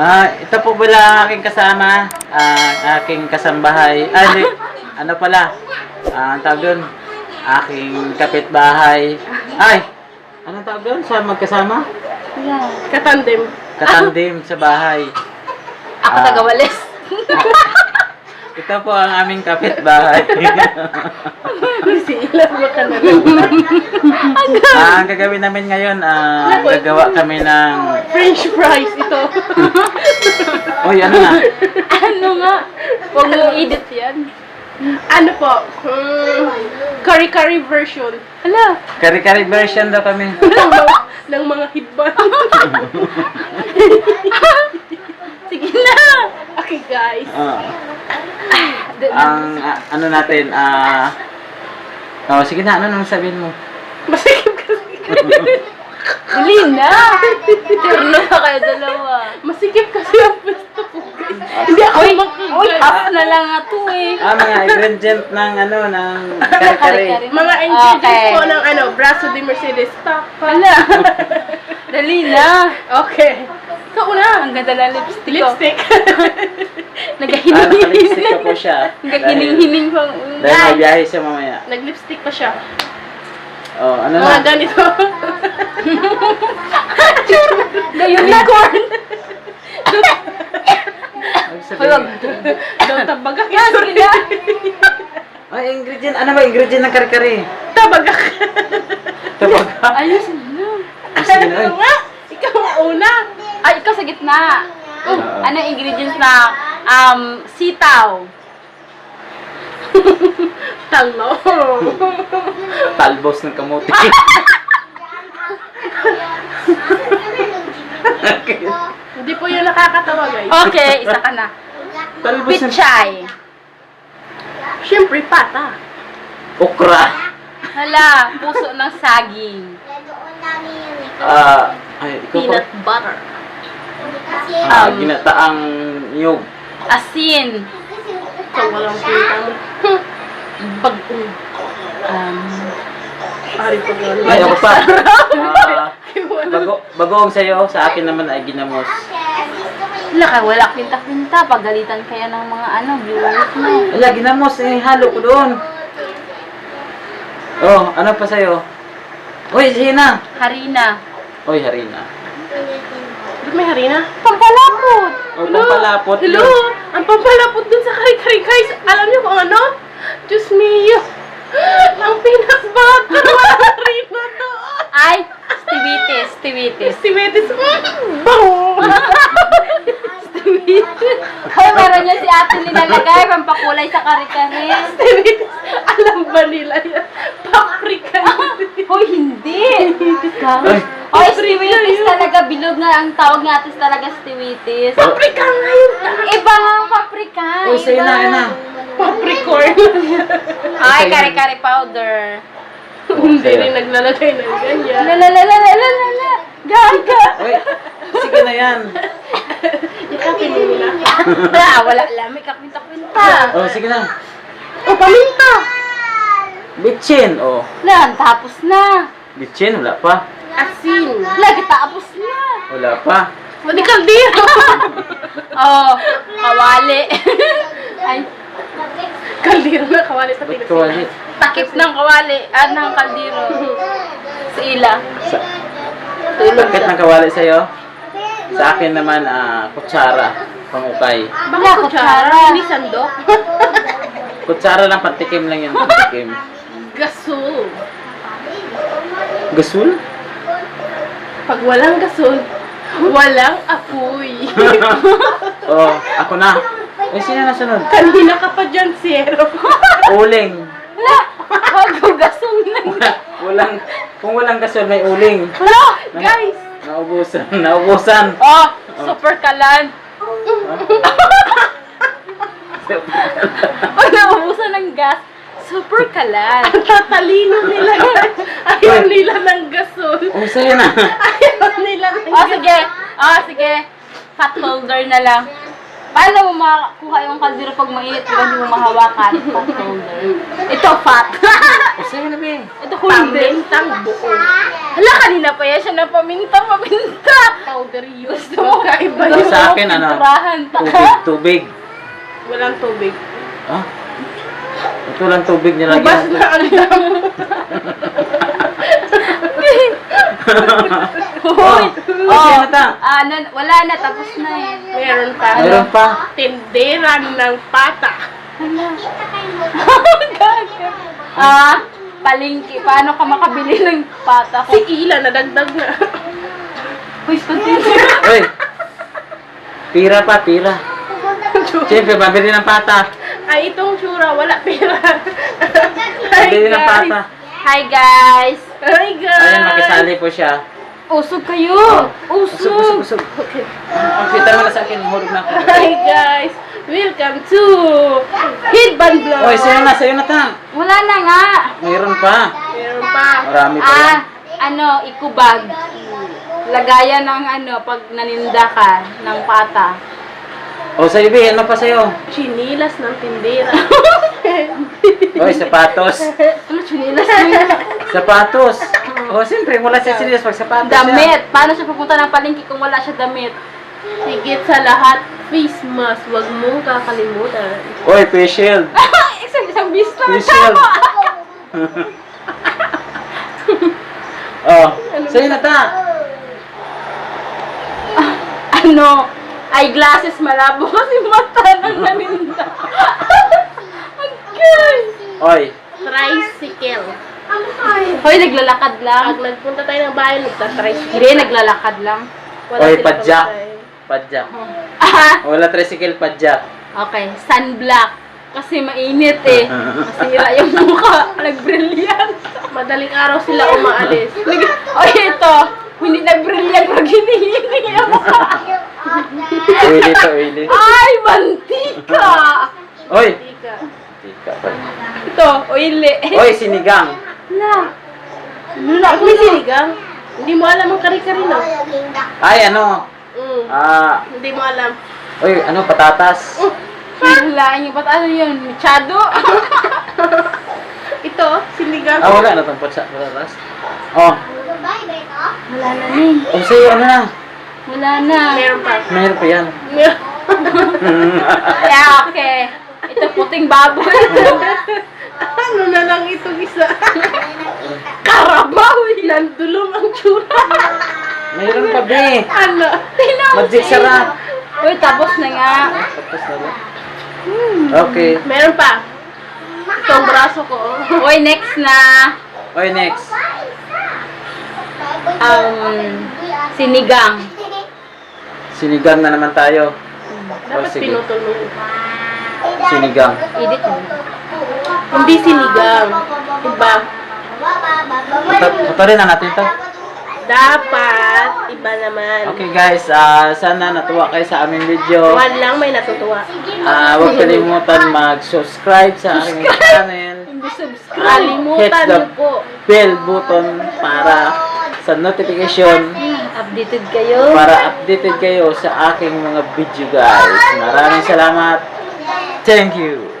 Ito po pala aking kasama, aking kasambahay. Hindi, ano pala? Ang tawag doon, aking kapitbahay. Ay, anong tawag doon sa magkasama? Yeah. Katandem. Katandim sa bahay. Ako taga-walis. Ito po ang aming kapitbahay. Si Ilan mo ka na lang. Ang gagawin namin ngayon, gagawa kami ng... French fries ito. Uy, ano na? Ano nga? Huwag mong edit yan. Ano po? Kari-kari version. Hala. Kari-kari version daw kami. ng mga hitban. Sige na. Okay guys. Ang ano natin, sige na, ano nang sabihin mo? Masikip kasi. Dali na. Turno na kayo dalawa. Masikip kasi ang pwesto ko guys. Hindi ako Uy, makagay. half na lang nga to eh. Mga ingredient ng ng kari-kari. Mga ingredients Okay. po ng braso de Mercedes. Hala. Dali na. Okay. Ikaw una. Ang ganda ng lipstick ko. Lipstick. Naka-lipstick ka po siya. Naghihining pang Dahil may biyahe siya mamaya. Nag-lipstick pa siya. Oh, ano Mga na? ganito. The unicorn. Sabihin. Daw tabagak. Sige na. Ay, ingredient. Ano ba ingredient ng kari-kari? Tabagak. Tabag. Ayusin na. Sige na. Ano nga? Ikaw nga una. Ay, ikaw sa gitna. Oo. Ano yung ingredients na sitaw? Talo. Talbos ng kamote. Hindi po yun nakakatawa guys. Okay, isa ka na. Talbos ng Pichay. Siyempre pata. okra. Hala, puso ng saging. Ay, ikaw pa. Peanut butter. Ginataang niyog. Asin. So walang pintang. Bagong. Ari pa gano'n. Ay, ako pa. Bagoong sa'yo, sa akin naman ay ginamos. Hala, wala kwinta-kwinta. Pagalitan kaya ng mga viewers mo. Ala, ginamos. Halo ko doon. Oh, ano pa sa'yo? Uy, Gina. Harina. Uy, Harina. Ba't may harina? Pampalapot. Oh, pampalapot. Hello! Ang pampalapot dun sa kari-kari guys. Alam niyo kung ano? Diyos mio. Ang peanut butter. Walang harina doon. Ay, stivitis. Stivitis. Estimated. Bango! Ay, meron niya si ate nilalagay. Pampakulay sa kare-kare. Estimated. Alam ba nila yan? Paprika. Hoy, hindi. Ay, Hoy, stivitis talaga. Bilog nga ang tawag nga atis talaga stivitis. Paprika nga yun. Iba ang paprika. uy, sa'yo na, Iba. na. Papricorn. Ay, kare-kare powder. Hindi rin naglalagay ng ganyan. Lalalalalalala. Gaga. Uy, sige na yan. Ikapin mo na. Wala lang. May kakwinta-kwinta. Oh, sige na. O, paminta. Bitchin. Oh, Lan, tapos na. bitchin, wala pa. Asin. Lagi tapos na. Wala pa. Madi kaldero. Oh, kawali. Ay, Kaldero na, kawali sa Ba't Pilipinas. kawali? takip ng kawali. Ng kaldero. Sa ila. Sa, Tulog bakit siya. nang kawali sa'yo? Sa akin naman, kutsara. Pangukay. Bakit kutsara? Hindi sandok. Kutsara lang, pantikim lang yun. Pantikim. Gasol. Gasul? Pag walang gasol, walang apoy. Oh, ako na. Eh, sino na sunod? Kanina ka pa dyan, Zero. Uling. Wala. Magugasong na. Kung walang gasol, may uling. Wala. Guys, Naubusan. Oh, super kalan. Pag naubusan ng gas, super kalan. ang tatalino nila. Ayaw nila ng gasol. Oh, sa'yo na. Ayaw nila ng Oh, sige. Oh, sige. Pot holder na lang. Paano mo makakuha yung kaldero pag mainit kung hindi mo mahawakan? Pot holder. Ito, pot. Sa'yo na, be. Ito, holder. Pamintang buo. Hala, kanina pa yan siya na paminta. Powder use. Magkaiba Ito yun. sa akin, ano? Pinturahan. Tubig. Walang tubig. Ah? Ito lang tubig Bas nilagyan. na ang dami. Hoy! Sa'yo na ta. Wala na, tapos na eh. Meron pa. Meron pa. Tinderan ng pata. Palengke. Paano ka makabili ng pata ko? Si Ila, nadagdag na. Uy, continue. Uy. Pira pa, pira. Siyempre, mabili ng pata. Ay, itong tsura, wala pera. Mabili ng pata. Hi guys! Hi, guys. Ayan, makisali po siya. Usog kayo! Usog! Usog. Ang kita mo na sa akin, hulog na ako. Hi, guys. Welcome to Hidban Vlog. Uy, sa'yo na ta. Wala na nga! Mayroon pa. Meron pa. Marami pa yan. Ikubag. Lagayan ng pag naninda ka ng pata. O, sa'yo, be, ano pa sa'yo? Chinilas ng tindera. Uy, sapatos. Ano, chunilas na yun? Sapatos. O, siyempre, wala siya serious pag sapatos siya. Damit! Paano siya pupunta ng palengke kung wala siya damit? Higit sa lahat, face mask. Huwag mong kakalimutan. Uy, face shield. Isang bis lang. Face shield. Oh, sa'yo na ta. Eyeglasses, malabo kasi mata ng naninda. Okay. Oy, Tricycle. Hoy, naglalakad lang. Pag nagpunta tayo ng bahay, nagtatricycle. Hindi, naglalakad lang. Oy, sila padjak. pamatay. Padjak. Ah, Wala tricycle, padjak. okay, sunblock. Kasi mainit eh. Masira yung mukha. Nag-brilliant. Madaling araw sila umaalis. Oy, ito. Hindi nag-brilliant pag hinihini ang mukha. Uili to, uili. Ay, mantika! Oy! Tika. Tika pa. Ito, oily. Oy, sinigang. Na. Ako may sinigang. Hindi mo alam ang kari-kari, no? Ay, ano? Hindi mo alam. Oy, ano, patatas. Hilahin yung ba't ano yun? Machado? Ito, sinigang. Ah, wala na itong patatas. Oh, Wala na ni. oh, sa'yo, ano na? Wala na. Meron pa. Meron pa yan. Yeah, okay. Ito puting baboy. Ano na lang itong isa? Karabaw! Nandulong ang tsura. Meron pa, be. Ano? Magic sarap. Uy, tapos na nga. Tapos na ba? Okay. Meron pa. Itong braso ko. Oh. Uy, next na. Oy, next. Sinigang. Sinigang na naman tayo. Dapat sige. pinutol mo yun. Sinigang. Edit mo. Hindi sinigang. Iba. Patuloy na natin ito. Dapat. Iba naman. Okay guys, sana natuwa kayo sa aming video. One lang may natutuwa. Huwag kalimutan mag-subscribe sa aking channel. Hindi subscribe. Kalimutan Hit the niyo po. bell button para sa notification, Updated kayo. para updated kayo sa aking mga video guys. Maraming salamat. Thank you.